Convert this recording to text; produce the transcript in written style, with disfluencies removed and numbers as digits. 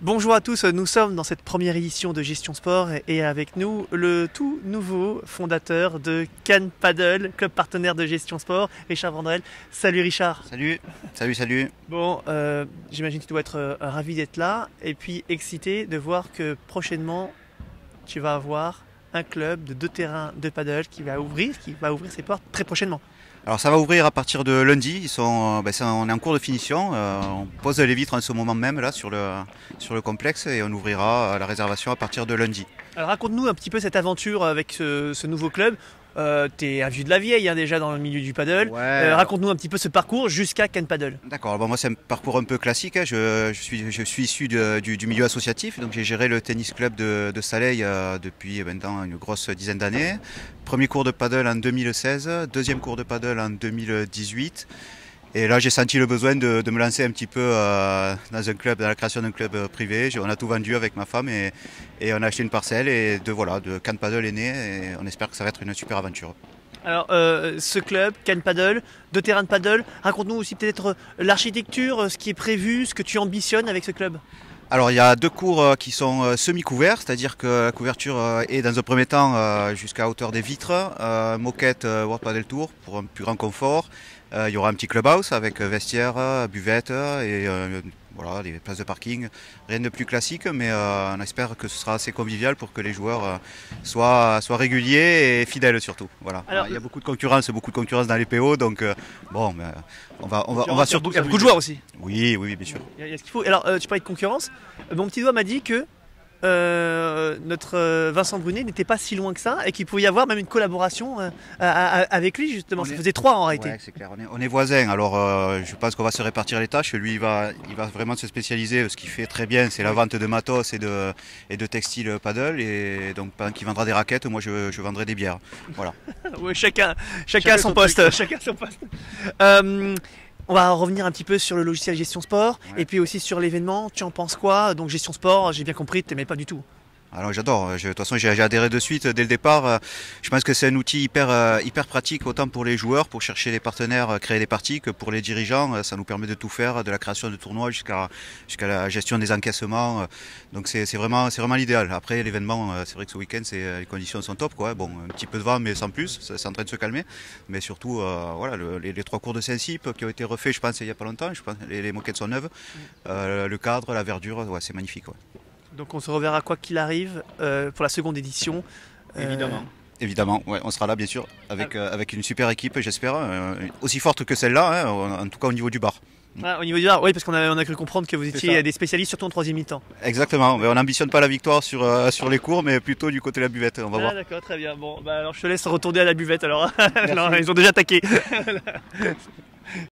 Bonjour à tous, nous sommes dans cette première édition de Gestion Sport et avec nous le tout nouveau fondateur de Cannes Paddle, club partenaire de Gestion Sport, Richard Vandrel. Salut Richard. Salut, salut. Bon, j'imagine que tu dois être ravi d'être là et puis excité de voir que prochainement tu vas avoir un club de 2 terrains de paddle qui va ouvrir ses portes très prochainement. Alors ça va ouvrir à partir de lundi, on est en cours de finition, on pose les vitres en ce moment même là sur le complexe et on ouvrira la réservation à partir de lundi. Alors raconte-nous un petit peu cette aventure avec ce nouveau club. T'es un vieux de la vieille déjà dans le milieu du paddle. Ouais. Raconte-nous un petit peu ce parcours jusqu'à Cannes Paddle. D'accord, bon, moi c'est un parcours un peu classique, hein. Je suis issu du milieu associatif, donc j'ai géré le tennis club de Saleil depuis maintenant une grosse dizaine d'années. Premier cours de paddle en 2016, deuxième cours de paddle en 2018. Et là, j'ai senti le besoin de me lancer un petit peu dans un club, dans la création d'un club privé. On a tout vendu avec ma femme et on a acheté une parcelle et de Cannes Paddle est né et on espère que ça va être une super aventure. Alors, ce club, Cannes Paddle, 2 terrains de paddle, raconte-nous aussi peut-être l'architecture, ce qui est prévu, ce que tu ambitionnes avec ce club. Alors il y a 2 cours qui sont semi-couverts, c'est-à-dire que la couverture est dans un premier temps jusqu'à hauteur des vitres, moquette World Paddle Tour pour un plus grand confort. Il y aura un petit clubhouse avec vestiaire, buvette et voilà, des places de parking. Rien de plus classique, mais on espère que ce sera assez convivial pour que les joueurs soient réguliers et fidèles surtout. Voilà. Alors, il y a beaucoup de concurrence dans les PO, donc bon, on va surtout. Il y a beaucoup de joueurs aussi. Oui, bien sûr. Il y a ce qu'il faut. Alors, tu parlais de concurrence. Mon petit doigt m'a dit que notre Vincent Brunet n'était pas si loin que ça et qu'il pouvait y avoir même une collaboration avec lui justement. Ça faisait 3 en réalité. Ouais, c'est clair, on est voisins, alors je pense qu'on va se répartir les tâches. Lui il va vraiment se spécialiser, ce qu'il fait très bien c'est la vente de matos et de textiles paddle, et donc pendant qu'il vendra des raquettes, moi je vendrai des bières. Voilà. Ouais, chacun à son poste. Chacun à son poste. On va revenir un petit peu sur le logiciel Gestion Sport, ouais. Et puis aussi sur l'événement. Tu en penses quoi? Donc Gestion Sport, j'ai bien compris, tu n'aimais pas du tout. Alors j'adore, de toute façon j'ai adhéré de suite dès le départ. Je pense que c'est un outil hyper pratique, autant pour les joueurs, pour chercher les partenaires, créer des parties, que pour les dirigeants. Ça nous permet de tout faire, de la création de tournois jusqu'à la gestion des encaissements. Donc c'est vraiment l'idéal. Après l'événement, c'est vrai que ce week-end les conditions sont top, quoi. Bon, un petit peu de vent mais sans plus, c'est en train de se calmer. Mais surtout voilà, les 3 cours de Saint-Cyp qui ont été refaits, je pense il n'y a pas longtemps. Je pense les moquettes sont neuves, le cadre, la verdure, ouais, c'est magnifique. Ouais. Donc on se reverra quoi qu'il arrive pour la seconde édition. Évidemment, ouais, on sera là bien sûr avec une super équipe, j'espère, aussi forte que celle-là, hein, en tout cas au niveau du bar. Ah, au niveau du bar, oui, parce qu'on a cru comprendre que vous étiez des spécialistes surtout en 3e mi-temps. Exactement, mais on n'ambitionne pas la victoire sur les cours, mais plutôt du côté de la buvette, on va voir. D'accord, très bien. Bon, alors je te laisse retourner à la buvette alors. Non, ils ont déjà attaqué.